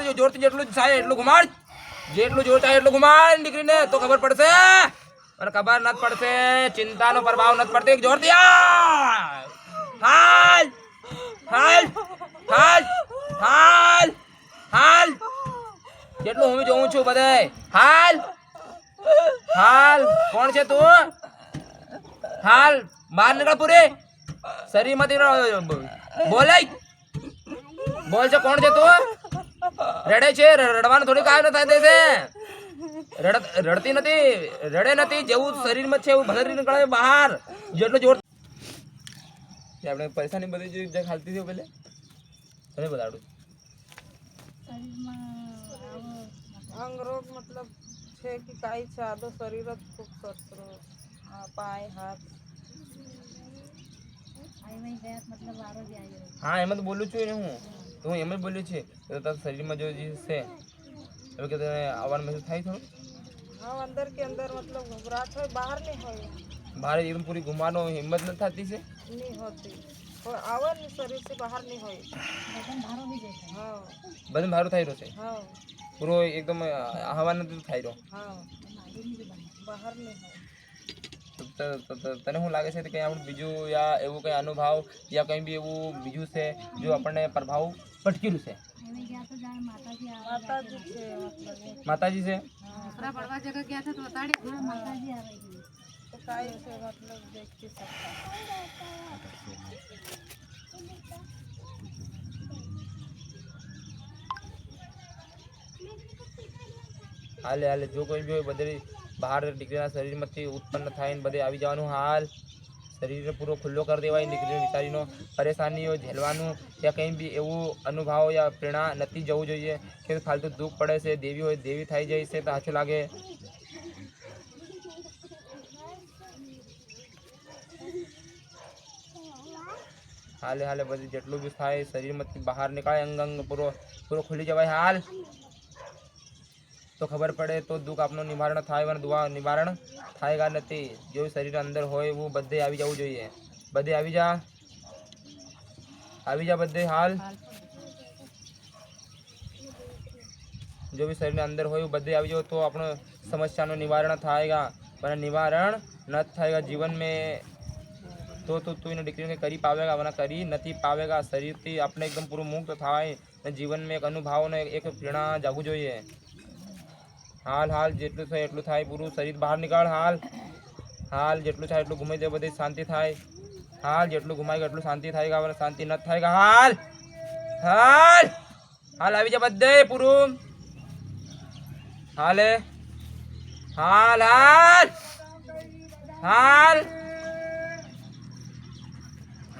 બધું જોરથી જેટલું થાય એટલું ઘુમાડ, જેટલું જોર થાય એટલું ઘુમાડ દીકરીને, તો ખબર પડશે. અને ખબર નથી પડશે, ચિંતાનો પ્રભાવ નથી પડતો. જોરથી હાલ હાલ હાલ હાલ હાલ, જેટલું હું જોઉં છું બધે હાલ હાલ. કોણ છે તું? હાલ બહાર નીકળ પૂરી શરીરમાંથી. બોલાય બોલ છે, કોણ છે તું? રડે છે? રડવાનું થોડી કાય ન થાય દેશે. રડતી નથી, રડે નથી. જેવું શરીરમાં છે એવું ભલે નીકળે બહાર. જેટલું જોર આપણે પરેશાની બધી જે ખાલતી હતી પેલે તને બતાડું. અંગ રોગ મતલબ છે કે કાંઈ છે, આધો શરીર જ ખૂબ શસ્ત્રો, પાય હાથ. હા એમ જ બોલું છું ને હું, તો હું એમ જ બોલ્યું છે. તારા શરીરમાં જો જે છે હવે કે તને આવવાનું મહેસૂસ થાય થોડું? હા, અંદર કે અંદર મતલબ ઘબરાટ હોય, બહાર નહીં હોય. બહાર એકદમ પૂરી ઘુમાનો હિંમત નથી થતી છે? નહીં હોતી और आवे नहीं, शरीर से बाहर नहीं होए। हाँ બધું મારું થઈ રહ્યું છે हाँ પૂરો એકદમ હવા નથી થઈ રહ્યો. हाँ बाहर नहीं होए। તને શું લાગે છે કે કંઈ આપણું બીજું યા એવું કંઈ અનુભવ યા કંઈ બી એવું બીજું છે જો આપણને પ્રભાવ પટકેલું છે? माता जी से मतलब માતાજી છે? तो काय से मतलब देख के सकता। હાલે હાલે જો કોઈ બી હોય બધી બહાર દીકરીના શરીરમાંથી ઉત્પન્ન થાય ને બધે આવી જવાનું. હાલ શરીરને પૂરો ખુલ્લો કરી દેવાય. દીકરીને વિચારીનો પરેશાનીઓ ઝેલવાનું યા કંઈ બી એવું અનુભવ યા પ્રેરણા નથી જવું જોઈએ કે ફાલતુ દુઃખ પડે છે. દેવી હોય દેવી થઈ જાય છે તો સાચું લાગે. હાલે હાલે બધી જેટલું બી થાય શરીરમાંથી બહાર નીકળે, અંગ અંગ પૂરો પૂરો ખુલી જવાય. હાલ તો ખબર પડે તો દુઃખ આપનું નિવારણ થાય અને દુઆ નિવારણ થાયગા નથી. જો શરીર અંદર હોય એવું બધે આવી જવું જોઈએ. બધે આવી જા બધે. હાલ જો બી શરીર અંદર હોય બધે આવી જાઓ તો આપણો સમસ્યાનું નિવારણ થાયગા. પણ નિવારણ ન થાયગા જીવન में तो तू इन डिग्री में करी पावेगा वरना करी नहीं पावेगा. शरीर थी अपने एकदम पूरा मुक्त थाय जीवन में एक अनुभव ने एक प्रेरणा जागू જોઈએ. हाल हाल જેટલું થાય એટલું થાય. પૂરું શરીર બહાર નીકળ. હાલ હાલ જેટલું થાય એટલું ઘુમાઈ દે, બધી શાંતિ થાય. હાલ જેટલું ઘુમાઈ એટલું શાંતિ થાય વરना શાંતિ ન થાય. હાલ હાલ હાલ આવી જા બધે પૂરું. હાલે હાલ હાલ હાલ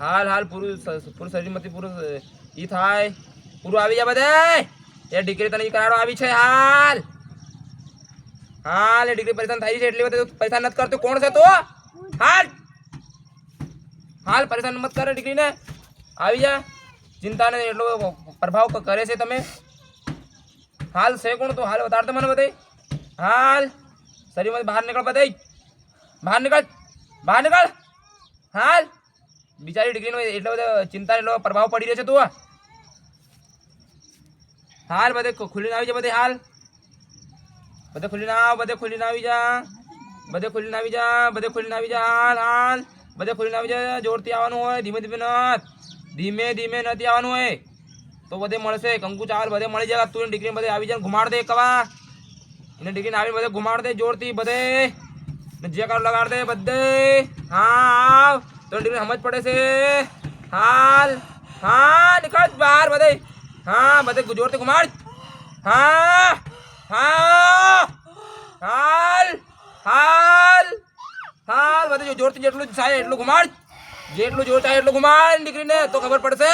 હાલ હાલ પૂરું શરીરમાંથી પૂરું ઈ થાય. પૂરું આવી જા બધે. એ દીકરી તને ઈ કરાડો આવી છે. હાલ હાલ એ દીકરી પરેશાન થઈ છે એટલી બધું પરેશાન નથી કરતું. કોણ છે તું? હાલ હાલ પરેશાન મત કરે દીકરીને. આવી જા. ચિંતાને એટલો પ્રભાવ કરે છે તમે. હાલ છે કોણ તું? હાલ બતાડ તો મને બધે. હાલ શરીરમાંથી બહાર નીકળ બધે. બહાર નીકળ બહાર નીકળ. હાલ બિચારી દીકરીનો એટલો બધો ચિંતા એટલો પ્રભાવ પડી રહ્યો છે તું. હાલ બધે ખુલીને આવી જા બધે. હાલ બધે ખુલીને આવ. બધે ખુલીને આવી જા. બધે ખુલીને આવી જા. બધે ખુલીને આવી જા. હાલ હાલ બધે ખુલીને આવી જા. જોરથી આવવાનું હોય, ધીમે ધીમે ધીમે ધીમે નથી આવવાનું હોય તો બધે મળશે. કંકુ ચાવલ બધે મળી જાય. તું દીકરીને બધે આવી જાય ઘુમાડ દે. કવા એને દીકરીને આવીને બધે ઘુમાડ દે જોરથી બધે. જે કાર લગાડ દે બધે. હા આવ તો દીકરીને સમજ પડે છે. હાલ હા નીકળ બહાર બધે. હા બધે જોરથી ઘુમાડ. હા હા હાલ હાલ હાલ બધે જોરથી જેટલું થાય એટલું ઘુમાડ. જેટલું જોર થાય એટલું ઘુમાડ દીકરીને, તો ખબર પડશે.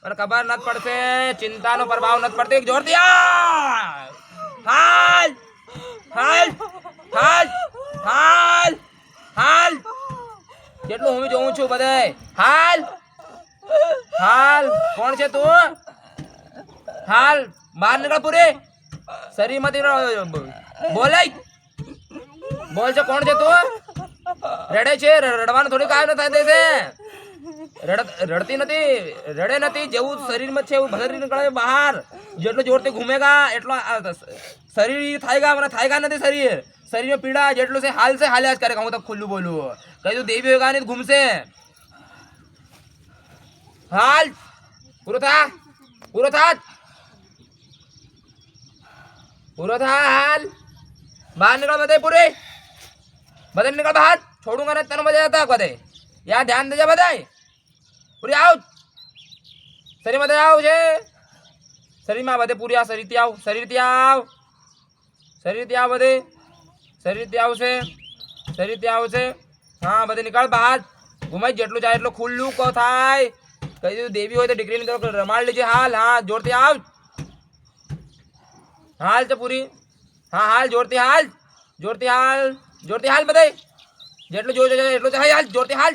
અને ખબર નથી પડશે, ચિંતાનો પ્રભાવ નથી પડતો. જોરથી હાલ હાલ હાલ હાલ હાલ જેટલું હું જોઉં છું બધે. હાલ હાલ કોણ છે તું? હાલ બહાર નીકળ પૂરી શરીરમાંથી. બોલાય બોલ છે, કોણ છે તું? રડે છે? રડવાનું થોડી કાય ન થાય દેશે. રડતી નથી, રડે નથી, જેવું શરીરમાં છે એવું શરીર નીકળે બહાર. જેટલો જોરથી ઘૂમેગા એટલો શરીર થાયગા, મને થાયગા નથી શરીર. શરીરમાં પીડા જેટલું છે હાલ છે હાલ્યા જ કરે. હું તો ખુલ્લું બોલું, કઈ તું દેવી હોગા નહીં ઘૂમશે. હાલ પૂરો થા, પૂરો થા, પૂરો થા. હાલ બહાર નીકળ બધે, પૂરી બધે નીકળ બહાર. છોડુંગા ને તને મજા હતા બધે. યા ધ્યાન દેજે બધાય. પૂરી આવ, શરીરમાં બધે આવ છે. શરીરમાં બધે પૂરી આ શરીરથી આવ, શરીરથી આવ, શરીરથી આવ બધે, શરીરથી આવશે, શરીરથી આવશે. હા બધે નીકળ બહાર. ઘુમાઈ જેટલું જાય એટલું ખુલ્લું કો થાય. કઈ દીધું દેવી હોય તો દીકરીની તરફ રમાડ લેજે. હાલ હા જોરથી આવ, હાલ છે પૂરી. હા હાલ જોરથી હાલ, જોરથી હાલ, જોરથી હાલ બધે. જેટલું જોઈ જાય એટલું હાલ, જોરથી હાલ,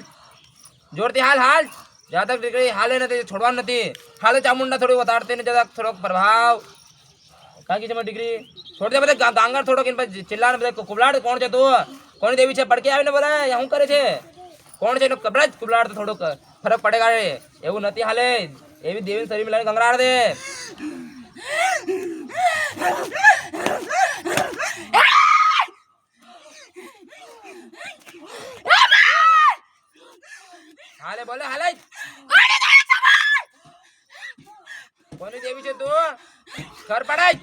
જોરથી હાલ. હાલ જ્યાં તક દીકરી હાલે નથી છોડવાનું નથી. હાલે ચામુંડા થોડું વધારતી ને જરા થોડોક પ્રભાવ કાકી છે દીકરી. છોડ દે બધે ગાંગર થોડોક ચિલ્લા બધા કુબલાડ. કોણ છે તું? કોની દેવી છે? પડકે આવીને બધા શું કરે છે? કોણ છે? કબરાજ કુબલાડ તો થોડોક ફરક પડેગા. એવું નથી હાલે. એવી દેવી શરીર લઈને ગંગરાડ દે. હાલે બોલે હાલે. કોની દેવી છે તું? ઘર પડાય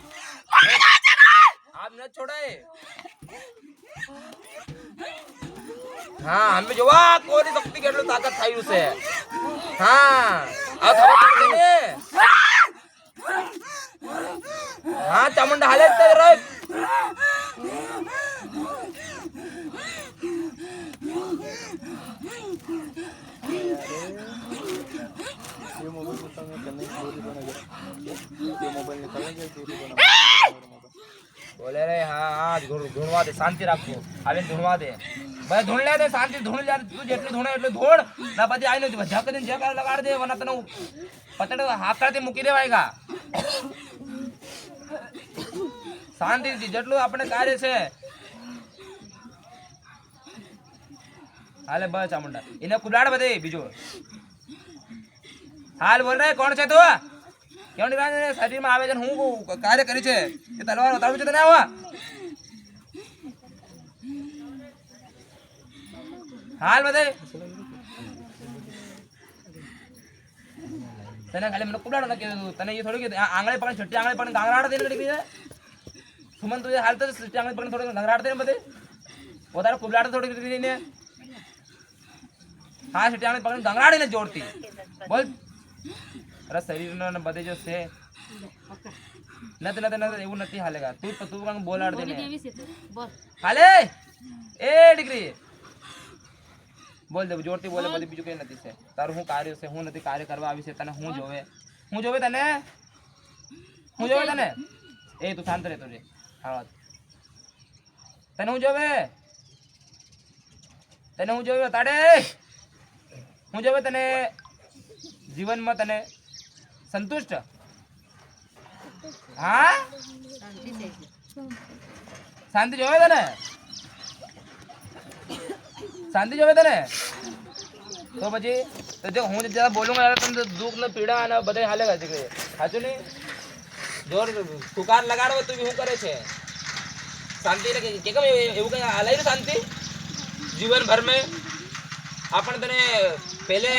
આપ ન છોડાય. હા અમે જોવા કોની શક્તિ કેટલું તાકાત થયું છે. હા આ ખબર પડશે ને. હા ચામુંડા હાલે જ રખ. બોલે રે. હા હા ધૂણવા દે, શાંતિ રાખો. આવીને ધૂણવા દે ભાઈ. ધૂણ લે દે, શાંતિ ધૂણ લે. તું જેટલું ધૂણે એટલું ધોડ ના પછી આવીને ઝક કરીને જે લગાડ દે. વના તને પતડ હાથાથી મૂકી દેવાયગા. શાંતિથી જેટલું આપણે કાર્ય છે. હાલે બસ ચામુંડા એને કુલાડ બધે. બીજું હાલ બોલ રે. કોણ છે તું? કેવું શરીરમાં આવે છે? હું કાર્ય કરી છે એ તલવાર બતાવું છું તને. આવા હાલ બધે તને ખાલી મને કુલાડ ના કીધું. તને એ થોડું કીધું આંગળે પણ છઠ્ઠી આંગળે પણ ગાંગરાડ દે ને. સુમન તું હાલ તો છઠ્ઠી આંગળે પણ થોડું ગાંગરાડ દે ને બધે. પોતાને કુલાડ થોડી કીધી ને. હા છઠ્ઠી આંગળે પકડીને ગાંગરાડી ને જોડતી બોલ. અરે શરીરનો બધે જો છે નથી નથી એવું નથી હાલેગા. તું બોલાડ દે ને. હાલે એ દીકરી બોલ દે જોરથી બોલે બધી. બીજું કઈ નથી છે. તારું શું કાર્ય છે? હું નથી કાર્ય કરવા આવી છે. તને હું જોવે? હું જોવે તને? હું જોવે તને? એ તું શાંત રહેતો રે. હા તને હું જોવે? તને હું જોવે? તાડે હું જોવે તને જીવનમાં? તને સંતુષ્ટ? હા શાંતિ જોવે તને? શાંતિ જોવે તને? તો પછી તો જો હું જરા બોલુંગા તમને દુઃખ ને પીડા અને બધે હાલેગા. સાચું નહીં? જોર ફુકાર લગાડો તું શું કરે છે? શાંતિ કે કેમ એવું કઈ હાલાય શાંતિ જીવન ભર મેં આપણે તને पहले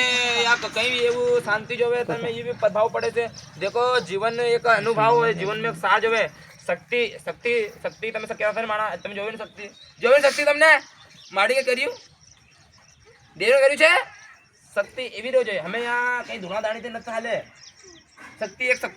या कहीं એવું શાંતિ જોવે તમે એ બી પ્રભાવ પડે છે. देखो जीवन में एक अनुभव है, जीवन में एक सार जो है शक्ति शक्ति शक्ति તમે કેવા કરે માણા તમે જોઈ ને શક્તિ તમને માડી કે કર્યું દેરો કર્યું છે. શક્તિ એવી રહ્યો છે. અમે આ કઈ ધુણા દાણી તે નથી હાલે. શક્તિ એક શક્તિ